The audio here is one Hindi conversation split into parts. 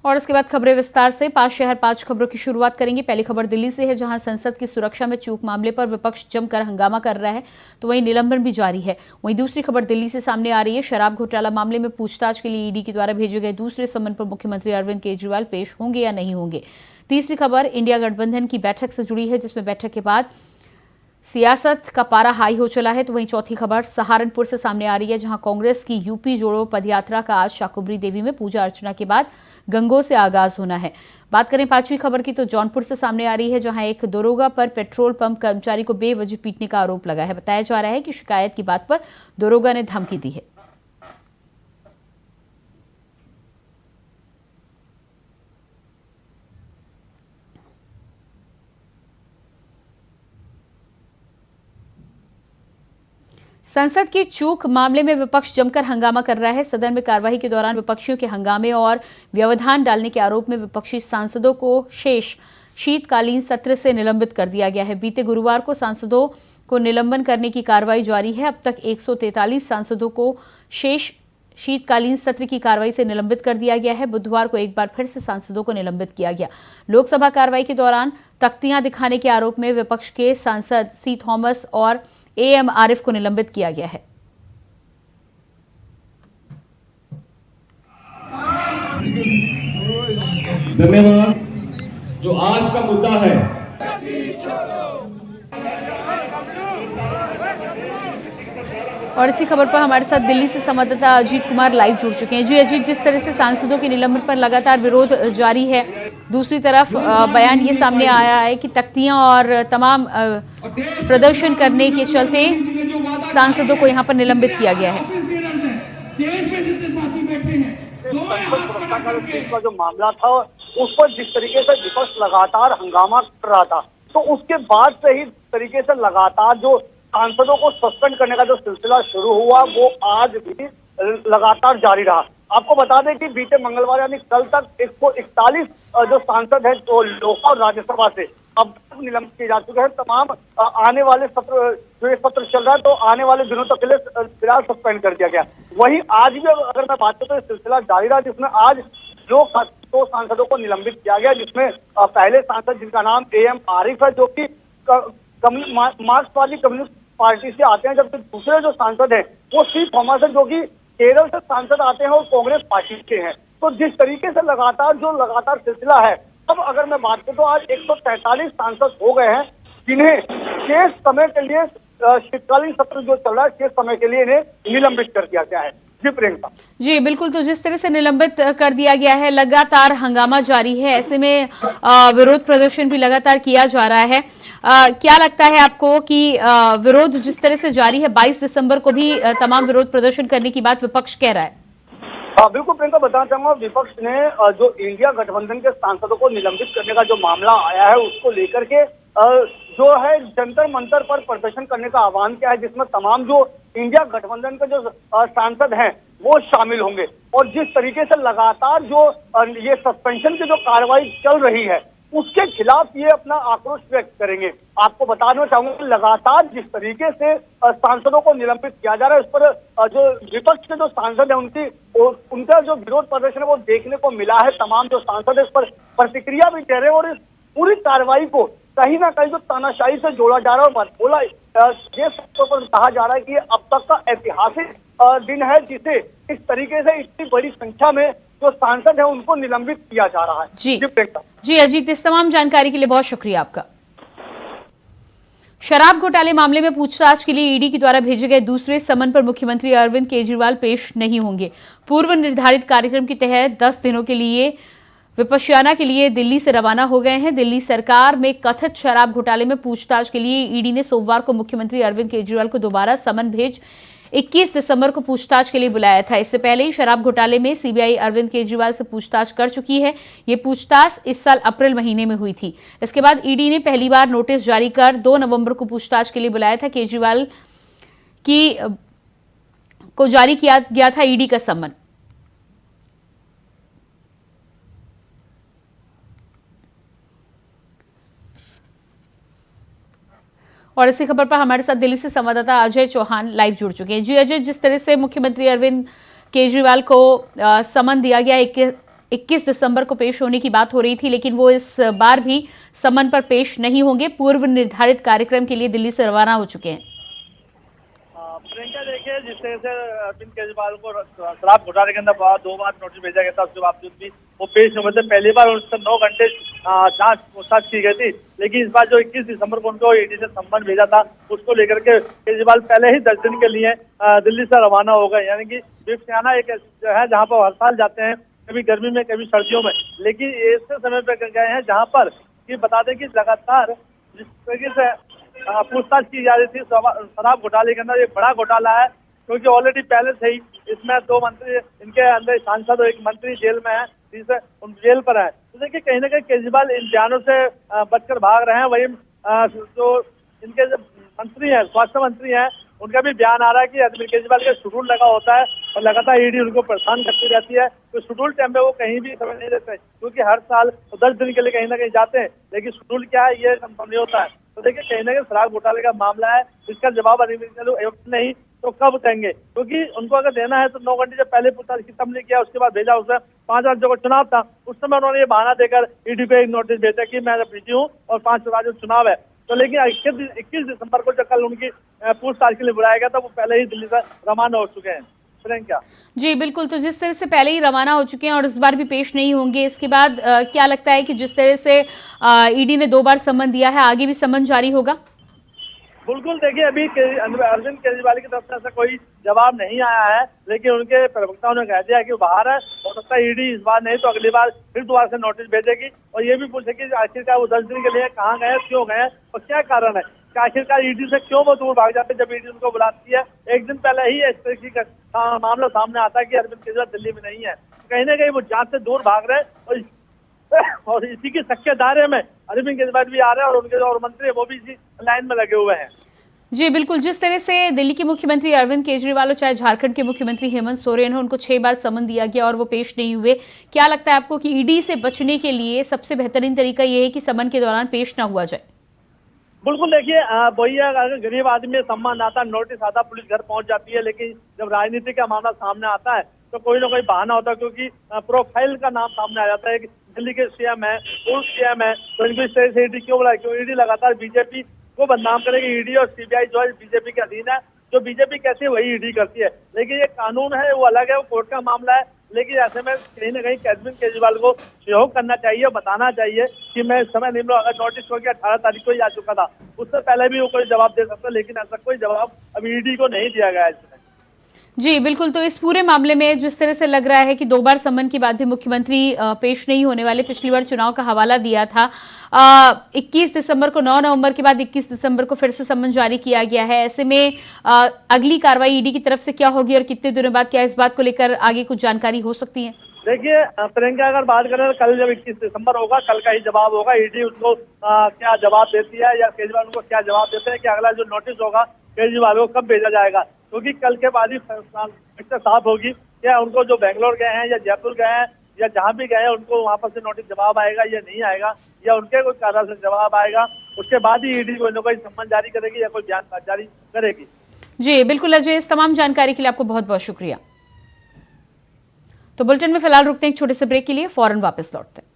और इसके बाद खबरें विस्तार से। 5 शहर 5 खबरों की शुरुआत करेंगे। पहली खबर दिल्ली से है, जहां संसद की सुरक्षा में चूक मामले पर विपक्ष जमकर हंगामा कर रहा है, तो वहीं निलंबन भी जारी है। वहीं दूसरी खबर दिल्ली से सामने आ रही है। शराब घोटाला मामले में पूछताछ के लिए ईडी के द्वारा भेजे गए दूसरे समन पर मुख्यमंत्री अरविंद केजरीवाल पेश होंगे या नहीं होंगे। तीसरी खबर इंडिया गठबंधन की बैठक से जुड़ी है, जिसमें बैठक के बाद सियासत का पारा हाई हो चला है। तो वहीं चौथी खबर सहारनपुर से सामने आ रही है, जहां कांग्रेस की यूपी जोड़ो पदयात्रा का आज शाकुंभरी देवी में पूजा अर्चना के बाद गंगों से आगाज होना है। बात करें पांचवी खबर की, तो जौनपुर से सामने आ रही है, जहां एक दरोगा पर पेट्रोल पंप कर्मचारी को बेवजह पीटने का आरोप लगा है। बताया जा रहा है कि शिकायत की बात पर दरोगा ने धमकी दी है। संसद की चूक मामले में विपक्ष जमकर हंगामा कर रहा है। सदन में कार्यवाही के दौरान विपक्षियों के हंगामे और व्यवधान डालने के आरोप में विपक्षी सांसदों को शेष शीतकालीन सत्र से निलंबित कर दिया गया है। बीते गुरुवार को सांसदों को निलंबन करने की कार्रवाई जारी है। अब तक 143 सांसदों को शेष शीतकालीन सत्र की कार्रवाई से निलंबित कर दिया गया है। बुधवार को एक बार फिर से सांसदों को निलंबित किया गया। लोकसभा कार्रवाई के दौरान तख्तियां दिखाने के आरोप में विपक्ष के सांसद सी थॉमस और एएम आरिफ को निलंबित किया गया है। धन्यवाद। जो आज का मुद्दा है, और इसी खबर पर हमारे साथ दिल्ली से संवाददाता अजीत कुमार लाइव जुड़ चुके हैं। जी अजीत, जिस तरह से सांसदों के निलंबन पर लगातार विरोध जारी है, दूसरी तरफ बयान ये सामने आया है कि तख्तियां और तमाम प्रदर्शन करने के चलते सांसदों को यहां पर निलंबित किया गया है। का जो मामला था उस पर जिस तरीके से विपक्ष लगातार हंगामा कर रहा था, तो उसके बाद से ही तरीके से लगातार जो सांसदों को सस्पेंड करने का जो सिलसिला शुरू हुआ, वो आज भी लगातार जारी रहा। आपको बता दें कि बीते मंगलवार यानी कल तक 141 जो सांसद हैं जो लोकसभा और राज्यसभा से अब तक निलंबित किए जा चुके हैं। तमाम आने वाले सत्र, जो ये सत्र चल रहा है, तो आने वाले दिनों तक के लिए फिलहाल सस्पेंड कर दिया गया। वहीं आज भी अगर मैं बात करूं तो ये सिलसिला जारी रहा, जिसमें आज जो 2 सांसदों को निलंबित किया गया, जिसमें पहले सांसद जिनका नाम एएम आरिफ है, जो कि मार्क्सवादी कम्युनिस्ट पार्टी से आते हैं, जबकि दूसरे जो सांसद हैं वो सी थॉमस है, जो कि केरल से सांसद आते हैं और कांग्रेस पार्टी के हैं। तो जिस तरीके से लगातार सिलसिला है, अब अगर मैं बात करूं तो आज 143 सांसद हो गए हैं, जिन्हें शेष समय के लिए शीतकालीन सत्र जो चल रहा है, शेष समय के लिए इन्हें निलंबित कर दिया गया है। जी प्रियंका। जी बिल्कुल, तो जिस तरह से निलंबित कर दिया गया है, लगातार हंगामा जारी है, ऐसे में विरोध प्रदर्शन भी लगातार किया जा रहा है। क्या लगता है आपको कि विरोध जिस तरह से जारी है, 22 दिसंबर को भी तमाम विरोध प्रदर्शन करने की बात विपक्ष कह रहा है? बिल्कुल प्रियंका, बताना चाहूंगा, विपक्ष ने जो इंडिया गठबंधन के सांसदों को निलंबित करने का जो मामला आया है, उसको लेकर के जो है जंतर मंतर पर प्रदर्शन करने का आह्वान किया है, जिसमें तमाम जो इंडिया गठबंधन के जो सांसद हैं वो शामिल होंगे। और जिस तरीके से लगातार जो ये सस्पेंशन की जो कार्रवाई चल रही है, उसके खिलाफ ये अपना आक्रोश व्यक्त करेंगे। आपको बताना चाहूंगा, लगातार जिस तरीके से सांसदों को निलंबित किया जा रहा है, उस पर जो विपक्ष के जो सांसद है उनका जो विरोध प्रदर्शन है वो देखने को मिला है। तमाम जो सांसद है इस पर प्रतिक्रिया भी दे रहे हैं, और इस पूरी कार्रवाई को कहीं ना कहीं जो तानाशाही से जोड़ा जा रहा है, बोला ये सबको पर कहा जा रहा है कि अब तक का ऐतिहासिक दिन है, जिसे इस तरीके से इतनी बड़ी संख्या में जो सांसद है उनको निलंबित किया जा रहा है। जी अजीत, इस तमाम जानकारी के लिए बहुत शुक्रिया आपका। शराब घोटाले मामले में पूछताछ के लिए ईडी के द्वारा भेजे गए दूसरे समन पर मुख्यमंत्री अरविंद केजरीवाल पेश नहीं होंगे। पूर्व निर्धारित कार्यक्रम के तहत 10 दिनों के लिए विपश्यना के लिए दिल्ली से रवाना हो गए हैं। दिल्ली सरकार में कथित शराब घोटाले में पूछताछ के लिए ईडी ने सोमवार को मुख्यमंत्री अरविंद केजरीवाल को दोबारा समन भेज 21 दिसंबर को पूछताछ के लिए बुलाया था। इससे पहले ही शराब घोटाले में सीबीआई अरविंद केजरीवाल से पूछताछ कर चुकी है। ये पूछताछ इस साल अप्रैल महीने में हुई थी। इसके बाद ईडी ने पहली बार नोटिस जारी कर 2 नवंबर को पूछताछ के लिए बुलाया था। केजरीवाल को जारी किया गया था ईडी का समन। और इसी खबर पर हमारे साथ दिल्ली से संवाददाता अजय चौहान लाइव जुड़ चुके हैं। जी अजय, जिस तरह से मुख्यमंत्री अरविंद केजरीवाल को समन दिया गया 21 दिसंबर को पेश होने की बात हो रही थी, लेकिन वो इस बार भी समन पर पेश नहीं होंगे। पूर्व निर्धारित कार्यक्रम के लिए दिल्ली से रवाना हो चुके हैं। प्रियंका, देखिए, जिस तरह से अरविंद केजरीवाल को शराब घोटाले के अंदर 2 बार नोटिस भेजा गया था, उसके बावजूद भी वो पेश नहीं हुए थे। पहली बार उनसे 9 घंटे जांच पूछताछ की गई थी, लेकिन इस बार जो 21 दिसंबर को उनको ईडी से सम्मन भेजा था, उसको लेकर के केजरीवाल पहले ही 10 दिन के लिए दिल्ली से रवाना हो गए। यानी कि विप सेना एक है जहाँ पर हर साल जाते हैं, कभी गर्मी में कभी सर्दियों में, लेकिन ऐसे समय पर गए हैं जहाँ पर कि बता दें कि लगातार जिस तरीके से पूछताछ की जा रही थी शराब घोटाले के अंदर, एक बड़ा घोटाला है, क्योंकि ऑलरेडी पहले से ही इसमें 2 मंत्री, इनके अंदर सांसद और एक मंत्री जेल में है, जिससे उन जेल पर है। तो देखिए, कहीं ना कहीं केजरीवाल इन बयानों से बचकर भाग रहे हैं। वही जो इनके जो मंत्री हैं, स्वास्थ्य मंत्री हैं, उनका भी बयान आ रहा है कि अरविंद केजरीवाल का शेड्यूल लगा होता है और लगातार ईडी उनको परेशान करती रहती है, तो शेड्यूल टाइम में वो कहीं भी समय नहीं देते, क्योंकि हर साल 10 दिन के लिए कहीं ना कहीं जाते हैं, लेकिन शेड्यूल क्या है ये कंफर्म नहीं होता है। तो देखिए, कहीं ना कहीं शराब घोटाले का मामला है, इसका जवाब अरविंद नहीं तो कब देंगे, क्योंकि उनको अगर देना है तो 9 घंटे जब पहले पूछताछ की तब नहीं किया, उसके बाद भेजा। उसमें 5 राज्यों का चुनाव था, उस समय उन्होंने ये बहाना देकर ईडी को एक नोटिस भेजा कि मैं बिजी हूँ और 5 राज्यों का चुनाव है। तो लेकिन 21 दिसंबर को जब कल उनकी पूछताछ के लिए बुलाया गया था, वो पहले ही दिल्ली से रवाना हो चुके हैं। प्रियंका जी बिल्कुल, तो जिस तरह से पहले ही रवाना हो चुके हैं और इस बार भी पेश नहीं होंगे, इसके बाद क्या लगता है कि जिस तरह से ईडी ने 2 बार सम्मन दिया है, आगे भी सम्मन जारी होगा? बिल्कुल, देखिए, अभी अरविंद केजरीवाल की तरफ से ऐसा कोई जवाब नहीं आया है, लेकिन उनके प्रवक्ताओं ने कह दिया कि बाहर है, हो सकता है ईडी इस बार नहीं तो अगली बार फिर दोबारा से नोटिस भेजेगी और ये भी पूछेगी आखिरकार वो 10 दिन के लिए कहाँ गए, क्यों गए और क्या कारण है कि आखिरकार ईडी से क्यों वो दूर भाग जाते हैं जब ईडी उनको बुलाती है। एक दिन पहले ही इस तरीके का मामला सामने आता है कि अरविंद केजरीवाल दिल्ली में नहीं है, कहीं ना कहीं वो जांच से दूर भाग रहे हैं और इसी के शक के दायरे में अरविंद केजरीवाल भी आ रहे हैं और उनके जो और मंत्री है वो भी इसी लाइन में लगे हुए हैं। जी बिल्कुल, जिस तरह से दिल्ली के मुख्यमंत्री अरविंद केजरीवाल और चाहे झारखंड के मुख्यमंत्री हेमंत सोरेन हो, उनको 6 बार समन दिया गया और वो पेश नहीं हुए, क्या लगता है आपको कि ईडी से बचने के लिए सबसे बेहतरीन तरीका ये है कि समन के दौरान पेश ना हुआ जाए? बिल्कुल, देखिए, वही अगर गरीब आदमी सम्मान आता, नोटिस आता, पुलिस घर पहुंच जाती है, लेकिन जब राजनीति का मामला सामने आता है तो कोई ना कोई बहाना होता है, क्योंकि प्रोफाइल का नाम सामने आ जाता है कि दिल्ली के सीएम है, पूर्व सीएम है, तो इनको इस तरह से ईडी क्यों बुलाए? क्यों ईडी लगातार बीजेपी को बदनाम करेगी। ईडी और सीबीआई जो है बीजेपी के अधीन है, जो बीजेपी कहती है वही ईडी करती है, लेकिन ये कानून है वो अलग है, वो कोर्ट का मामला है। लेकिन ऐसे में कहीं ना कहीं अरविंद केजरीवाल को सहयोग करना चाहिए, बताना चाहिए कि मैं इस समय नहीं मिला। अगर नोटिस हो गया 18 तारीख को ही आ चुका था, उससे पहले भी वो कोई जवाब दे सकता, लेकिन ऐसा कोई जवाब अभी ईडी को नहीं दिया गया है इसमें। जी बिल्कुल, तो इस पूरे मामले में जिस तरह से लग रहा है कि 2 बार सम्मन के बाद भी मुख्यमंत्री पेश नहीं होने वाले, पिछली बार चुनाव का हवाला दिया था 21 दिसंबर को, 9 नवंबर के बाद 21 दिसंबर को फिर से सम्मन जारी किया गया है। ऐसे में अगली कार्रवाई ईडी की तरफ से क्या होगी और कितने दिनों बाद, क्या इस बात को लेकर आगे कुछ जानकारी हो सकती है? देखिए प्रियंका, अगर बात करें तो कल जब 21 दिसंबर होगा, कल का ही जवाब होगा। ईडी उनको क्या जवाब देती है या केजरीवाल उनको क्या जवाब देते हैं कि अगला जो नोटिस होगा केजरीवाल को कब भेजा जाएगा, क्योंकि कल के बाद ही साफ होगी क्या उनको जो बेंगलोर गए हैं या जयपुर गए हैं या जहां भी गए हैं उनको वहां पर से नोटिस जवाब आएगा या नहीं आएगा, या उनके कोई कारण से जवाब आएगा। उसके बाद ही ईडी कोई ना कोई सम्मन जारी करेगी या कोई बयान जारी करेगी। जी बिल्कुल अजय, इस तमाम जानकारी के लिए आपको बहुत बहुत शुक्रिया। तो बुलेटिन में फिलहाल रुकते हैं एक छोटे से ब्रेक के लिए, फौरन वापस लौटते हैं।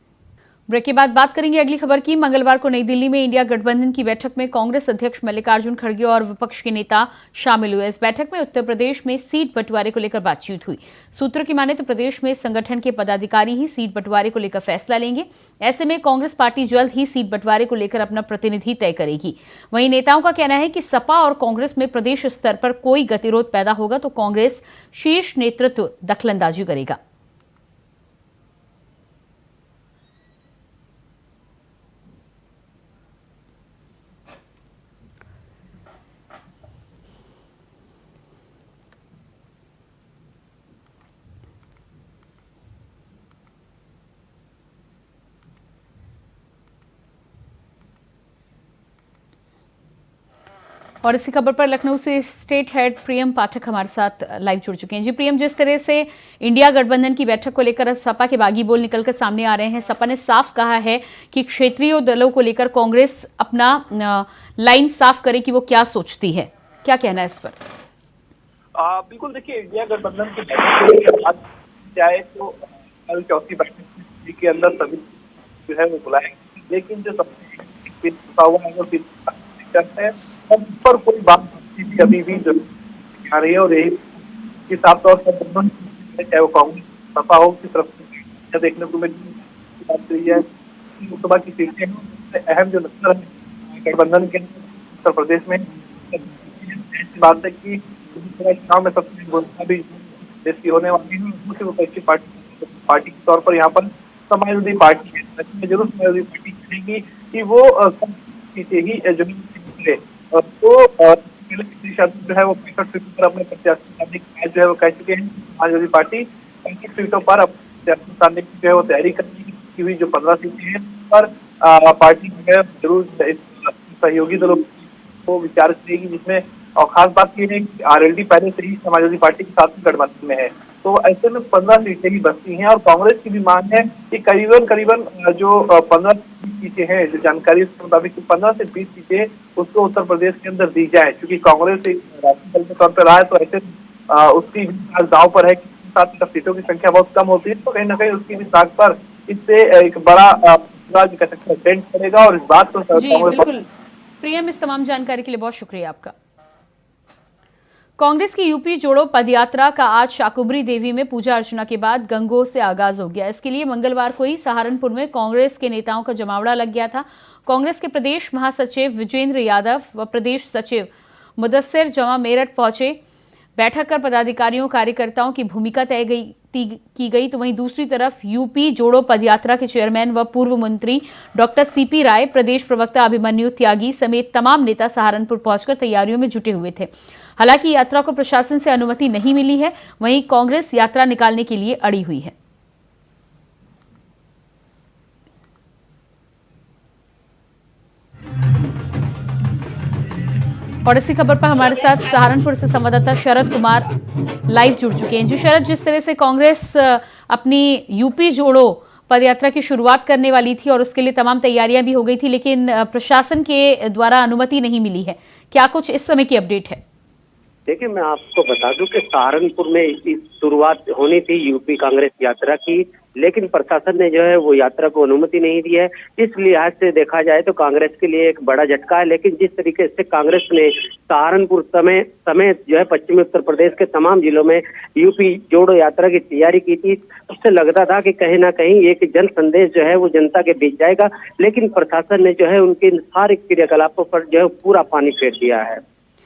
ब्रेक के बाद बात करेंगे अगली खबर की। मंगलवार को नई दिल्ली में इंडिया गठबंधन की बैठक में कांग्रेस अध्यक्ष मल्लिकार्जुन खड़गे और विपक्ष के नेता शामिल हुए। इस बैठक में उत्तर प्रदेश में सीट बंटवारे को लेकर बातचीत हुई। सूत्रों की माने तो प्रदेश में संगठन के पदाधिकारी ही सीट बंटवारे को लेकर फैसला लेंगे। ऐसे में कांग्रेस पार्टी जल्द ही सीट बंटवारे को लेकर अपना प्रतिनिधि तय करेगी। वहीं नेताओं का कहना है कि सपा और कांग्रेस में प्रदेश स्तर पर कोई गतिरोध पैदा होगा तो कांग्रेस शीर्ष नेतृत्व दखलंदाजी करेगा। और इसी खबर पर लखनऊ से स्टेट हेड प्रियम पाठक हमारे साथ लाइव जुड़ चुके हैं। जी प्रियम, जिस तरह से इंडिया गठबंधन की बैठक को लेकर सपा के बागी बोल निकलकर सामने आ रहे हैं, सपा ने साफ कहा है कि क्षेत्रीय दलों को लेकर कांग्रेस अपना लाइन साफ करे कि वो क्या सोचती है, क्या कहना है इस पर? बिल्कुल, देखिए, इंडिया गठबंधन की बैठक के बाद चाहे तो कल चौथी बैठक के अंदर सभी जो है वो बुलाएंगे, लेकिन जो सबसे हुआ है वो है और इस पर कोई बात अभी भी आ रही है। और यही साफ तौर पर चाहे वो कांग्रेस सपा हो की तरफ से देखने को मिल बात रही है। लोकसभा की सीटें अहम जो नक्सर है गठबंधन के उत्तर प्रदेश में बात है कि चुनाव में सबसे भी देश की होने वाली है। दूसरी विपक्ष की पार्टी के तौर पर यहाँ पर समाजवादी पार्टी है, जरूर समाजवादी पार्टी कहेगी कि वो सीटें ही जो तो जो है वो 65 सीटों पर अपने प्रत्याशी जो है वो कह चुके हैं। समाजवादी पार्टी 35 सीटों पर अपने जो है वो तैयारी करती हुई जो 15 सीटें हैं पर पार्टी जो है जरूर सहयोगी दलों को विचार करेगी, जिसमें और खास बात यह है कि आरएलडी पहले से ही समाजवादी पार्टी के साथ गठबंधन में है, तो ऐसे में 15 सीटें ही बचती हैं। और कांग्रेस की भी मांग है कि करीबन जो 15 सीटें हैं, जो जानकारी के मुताबिक 15 से 20 सीटें उसको उत्तर प्रदेश के अंदर दी जाए, क्योंकि कांग्रेस एक राष्ट्रीय दल के तौर पर रहा है, तो ऐसे उसकी दाव पर है कि साथ सीटों की संख्या बहुत कम होती है, तो कहीं ना कहीं उसकी भी साख पर इससे एक बड़ा ट्रेंड पड़ेगा। और इस बात को बिल्कुल प्रियम, इस तमाम जानकारी के लिए बहुत शुक्रिया आपका। कांग्रेस की यूपी जोड़ो पदयात्रा का आज शाकुंभरी देवी में पूजा अर्चना के बाद गंगोह से आगाज हो गया। इसके लिए मंगलवार को ही सहारनपुर में कांग्रेस के नेताओं का जमावड़ा लग गया था। कांग्रेस के प्रदेश महासचिव विजेंद्र यादव व प्रदेश सचिव मुदस्सिर जमा मेरठ पहुंचे। बैठक कर पदाधिकारियों कार्यकर्ताओं की भूमिका तय की गई, तो वहीं दूसरी तरफ यूपी जोड़ो पदयात्रा के चेयरमैन व पूर्व मंत्री डॉक्टर सीपी राय, प्रदेश प्रवक्ता अभिमन्यु त्यागी समेत तमाम नेता सहारनपुर पहुंचकर तैयारियों में जुटे हुए थे। हालांकि यात्रा को प्रशासन से अनुमति नहीं मिली है, वहीं कांग्रेस यात्रा निकालने के लिए अड़ी हुई है। और इसी खबर पर हमारे साथ सहारनपुर से संवाददाता शरद कुमार लाइव जुड़ चुके हैं। जी शरद, जिस तरह से कांग्रेस अपनी यूपी जोड़ो पदयात्रा की शुरुआत करने वाली थी और उसके लिए तमाम तैयारियां भी हो गई थी, लेकिन प्रशासन के द्वारा अनुमति नहीं मिली है, क्या कुछ इस समय की अपडेट है? देखिए, मैं आपको बता दूं कि सहारनपुर में इसकी शुरुआत होनी थी यूपी कांग्रेस यात्रा की, लेकिन प्रशासन ने जो है वो यात्रा को अनुमति नहीं दी है। इस लिहाज से देखा जाए तो कांग्रेस के लिए एक बड़ा झटका है। लेकिन जिस तरीके से कांग्रेस ने सहारनपुर समेत जो है पश्चिमी उत्तर प्रदेश के तमाम जिलों में यूपी जोड़ो यात्रा की तैयारी की थी, उससे लगता था कि कहीं ना कहीं एक जन संदेश जो है वो जनता के बीच जाएगा, लेकिन प्रशासन ने जो है उनके सारे क्रियाकलापों पर जो है पूरा पानी फेर दिया है।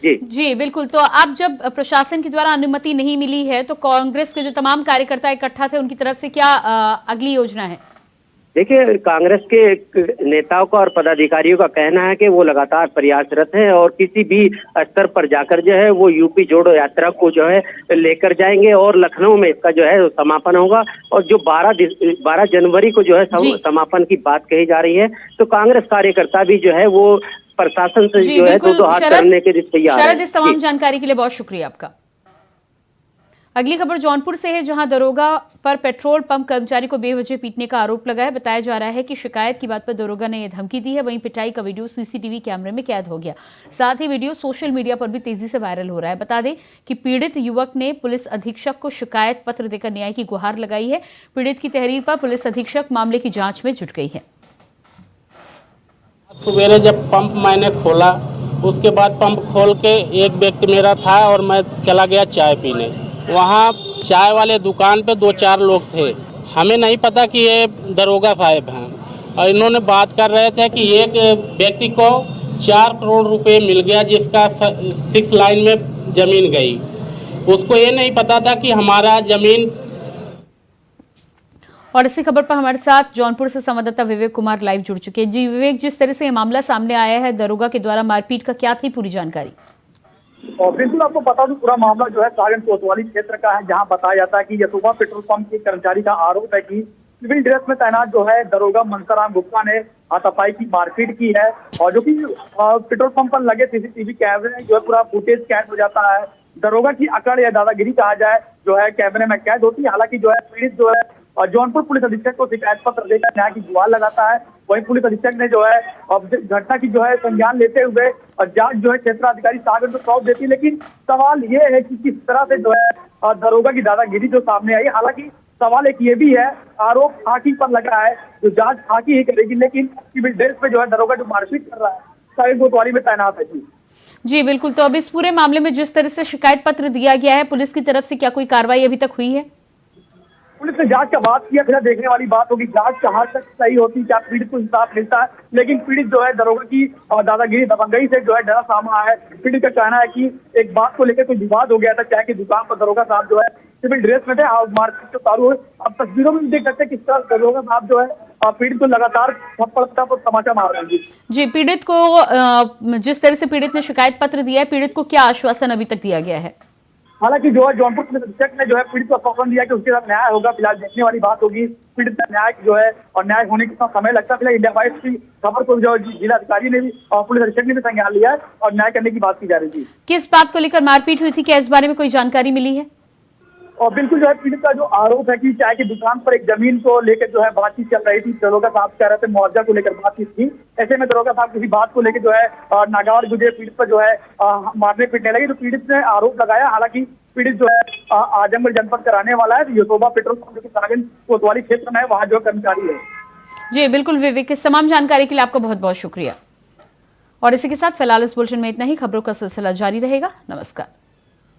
जी बिल्कुल। तो अब जब प्रशासन के द्वारा अनुमति नहीं मिली है, तो कांग्रेस के जो तमाम कार्यकर्ता इकट्ठा थे उनकी तरफ से क्या अगली योजना है? देखिए, कांग्रेस के नेताओं का और पदाधिकारियों का कहना है कि वो लगातार प्रयासरत है और किसी भी स्तर पर जाकर जो है वो यूपी जोड़ो यात्रा को जो है लेकर जाएंगे और लखनऊ में इसका जो है समापन होगा। और जो 12 जनवरी को जो है समापन की बात कही जा रही है, तो कांग्रेस कार्यकर्ता भी जो है वो प्रशासन से जो है दो हाथ करने के लिए तैयार है। शरद, इस तमाम जानकारी के लिए बहुत शुक्रिया आपका। अगली खबर जौनपुर से है, जहां दरोगा पर पेट्रोल पंप कर्मचारी को बेवजह पीटने का आरोप लगा है। बताया जा रहा है कि शिकायत की बात पर दरोगा ने यह धमकी दी है। वहीं पिटाई का वीडियो सीसीटीवी कैमरे में कैद हो गया। साथ ही वीडियो सोशल मीडिया पर भी तेजी से वायरल हो रहा है। बता दें कि पीड़ित युवक ने पुलिस अधीक्षक को शिकायत पत्र देकर न्याय की गुहार लगाई है। पीड़ित की तहरीर पर पुलिस अधीक्षक मामले की जांच में जुट गई है। सवेरे जब पंप मैंने खोला, उसके बाद पंप खोल के एक व्यक्ति मेरा था और मैं चला गया चाय पीने। वहाँ चाय वाले दुकान पे 2-4 लोग थे। हमें नहीं पता कि ये दरोगा साहब हैं और इन्होंने बात कर रहे थे कि एक व्यक्ति को 4 करोड़ रुपए मिल गया, जिसका 6 लाइन में ज़मीन गई। उसको ये नहीं पता था कि हमारा ज़मीन। और इसी खबर पर हमारे साथ जौनपुर से संवाददाता विवेक कुमार लाइव जुड़ चुके हैं। जी विवेक, जिस तरह से ये मामला सामने आया है दरोगा के द्वारा मारपीट का, क्या थी पूरी जानकारी? और बिल्कुल आपको बता दूं, पूरा मामला जो है सारण कोतवाली क्षेत्र का है, जहां बताया जाता है कि यशोभा पेट्रोल पंप के कर्मचारी का आरोप है कि सिविल ड्रेस में तैनात जो है दरोगा मनसाराम गुप्ता ने हाथापाई की मारपीट की है। और जो कि पेट्रोल पंप पर लगे सीसीटीवी कैमरे जो है पूरा फुटेज कैद हो जाता है। दरोगा की अकड़ या दादागिरी कहा जाए जो है कैमरे में कैद होती है। हालांकि जो है पीड़ित जो है जौनपुर पुलिस अधीक्षक को शिकायत पत्र देकर न्याय की गुहार लगाता है। वहीं पुलिस अधीक्षक ने जो है घटना की जो है संज्ञान लेते हुए जांच जो है क्षेत्राधिकारी सागर को सौंप देती है। लेकिन सवाल ये है कि किस तरह से जो है दरोगा की दादागिरी जो सामने आई। हालांकि सवाल एक ये भी है, आरोप खाकी पर लगा है, जो जांच खाकी ही करेगी, लेकिन सिविल ड्रेस में जो है दरोगा जो मारपीट कर रहा है साइड कोतवाली में तैनात है। जी बिल्कुल। तो अब इस पूरे मामले में जिस तरह से शिकायत पत्र दिया गया है, पुलिस की तरफ से क्या कोई कार्रवाई अभी तक हुई है? पुलिस ने जांच का बात किया, फिर देखने वाली बात होगी जांच कहाँ तक सही होती, क्या पीड़ित को इंसाफ मिलता है। लेकिन पीड़ित जो है दरोगा की दादागिरी दबंगई से जो है डरा सामना है। पीड़ित का कहना है कि एक बात को लेकर कोई विवाद हो गया था, चाय की दुकान पर दरोगा साहब जो है सिविल ड्रेस में थे और मारपीट जो चालू है। अब तस्वीरों में देख सकते हैं किस तरह दरोगा साहब जो है पीड़ित को लगातार थप्पड़ तमाचा मार रहे हैं। जी, पीड़ित को जिस तरह से पीड़ित ने शिकायत पत्र दिया है, पीड़ित को क्या आश्वासन अभी तक दिया गया है? हालांकि जो है जौनपुर पुलिस अधीक्षक ने जो है पीड़ित को आश्वासन दिया कि उसके साथ न्याय होगा। फिलहाल देखने वाली बात होगी पीड़ित का न्याय जो है और न्याय होने कितना समय लगता है। फिलहाल इंडिया वाइस की खबर को जो जिला अधिकारी ने भी और पुलिस अधीक्षक ने भी संज्ञान लिया है और न्याय करने की बात की जा रही थी। किस बात को लेकर मारपीट हुई थी, क्या इस बारे में कोई जानकारी मिली है? और बिल्कुल जो है पीड़ित का जो आरोप है कि चाय की दुकान पर एक जमीन को लेकर जो है बातचीत चल रही थी। दरोगा साहब कह रहे थे मुआवजा को लेकर बातचीत थी। ऐसे में दरोगा साहब किसी बात को लेकर जो है नागवार गुजरे पीड़ित पर जो है मारने पीटने लगे। तो पीड़ित ने आरोप लगाया। हालांकि पीड़ित जो है आजमगढ़ जनपद का रहने वाला है। यशोबा पेट्रोल पंप जो कि सागंज कोतवाली क्षेत्र में है, वहाँ जो कर्मचारी है। जी बिल्कुल विवेक, इस तमाम जानकारी के लिए आपका बहुत बहुत शुक्रिया। और इसी के साथ फिलहाल इस बुलेटिन में इतना ही। खबरों का सिलसिला जारी रहेगा। नमस्कार।